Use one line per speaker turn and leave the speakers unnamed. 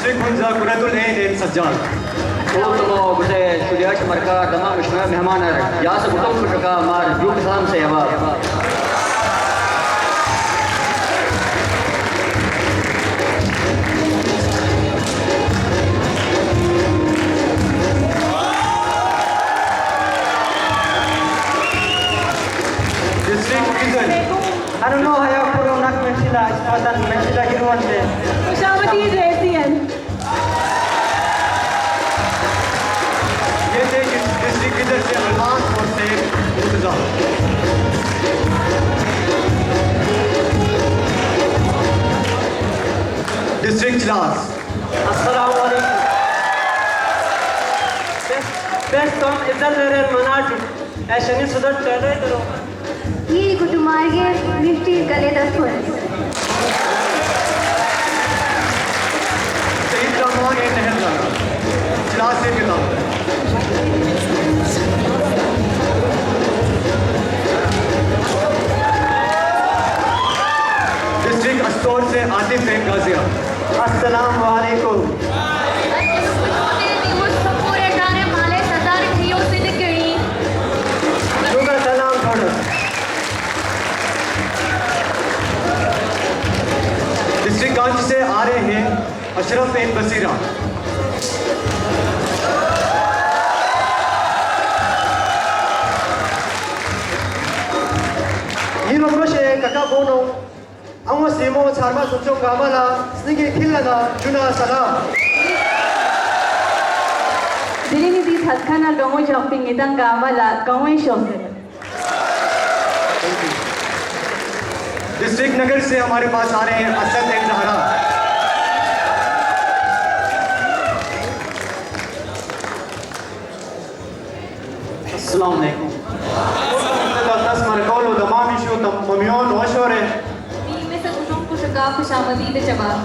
District Hunza Qurratul ऐन सज्जाद
तो गुसे शुलिया मरका दमा मुश्मा मेहमान या से बुतम कुटका मार जो किसान से हवा
I don't know how you put on that Mechila. It's not that Mechila Hirwante.
खुशामदी रेसियन
ये थे डिस्ट्रिक्ट इधर से अल्लाह और से मुर्तजा डिस्ट्रिक्ट इजलास
अस्सलाम वालेकुम. Best tom इधर मेरे मनाट ऐशनी सुधर चले करो.
ये कुटुमार्गे मिष्टी गले दस्तूर
शहीद रहमान ए नहर जाना इजलास से खिताब डिस्ट्रिक्ट अस्तौर से आतिफ है गाजिया
अस्सलाम वालेकुम. शुगर सलाम थोड़ा.
डिस्ट्रिक्ट गंज से आ रहे हैं अशरफ एन बसीरा
ये मकोशे कका बोनो अंगो सीमो चारमा सुचो गामाला स्निगे खिलना जुना सलाम.
दिलिनी दी थत्खाना डोंगो शॉपिंग इतंग गामला गांवे शॉपिंग
डिस्ट्रिक्ट नगर से हमारे पास आ रहे हैं असद एन जहरा
अस्सलाम वालेकुम. दस मरकोलो दमामी शो तम ममियोन वशोरे.
मी में से कुछ खुशामदी दे जवाब